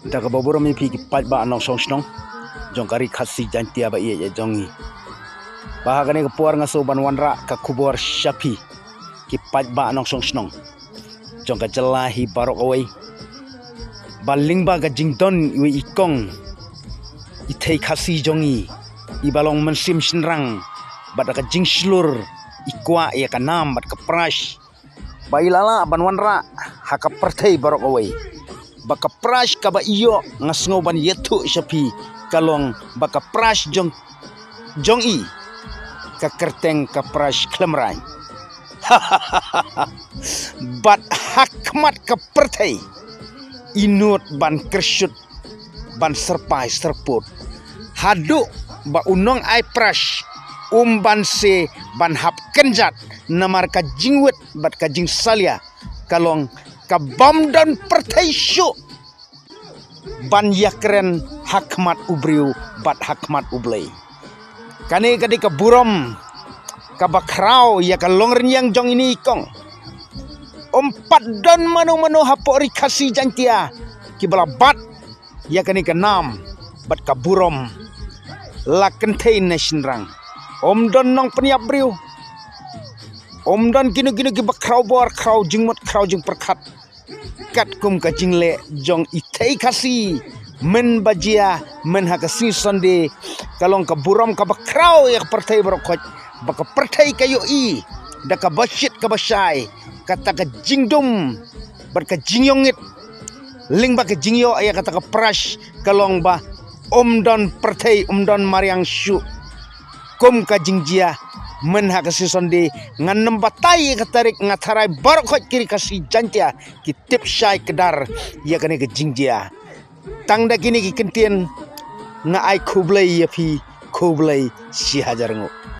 daga babura mi pi ki pat ba anong song snong jong kari khasi jantia ba ye jongi bahagane ka puar nga so ban wanra ka kubor shapi ki pat ba anong song snong jong ka jalahi barok away baling ba ga jingdon wi ikong itei khasi jongi ibalong mensim shinrang bada ka jingslur ikwa ya kanam bat ka prash bailala ban wanra haka perthei barok away baka prash ka ba iyo ngasngo ban yetu shapi kalong baka prash jong i ka kerteng ka prash klemrai bat hakmat ka perthei inut ban kersyut ban serpai serput hadu ba unong ai prash ban se ban hap kenjat namar ka jingwet bat ka jing salia kalong ka bam dan perthei syu ban yakren hakmat ubriu bat hakmat ublei kane kadi ka burom ka bakrau ya ka longren yang jong ini ikong empat don manu hapori kasi jantia kibala bat ya kani ka nam bat ka burom la kentei nationrang don nong peniap briu don ginu ki bakrau bor krau jingmot krau jing perkat kat kum ka jingle jong itei kasi men bajia men hakasi sonde kalong ka burom ka bakrau ya perthei barokot baka perthei kayo i da ka basyit ka basay kata ka jingdum bar ka jingyongit ling ba ka jingyo aya kata ka prash kalong ba don perthei don mariang syu kum ka jingjia men hakasi sonde ngan batai katarik ngatarai barokot kiri kasi jantia ki tip syai kedar ya kane ke jingjia tangda kini ki kentien nga ai kublai ya pi kublai si hajar ngo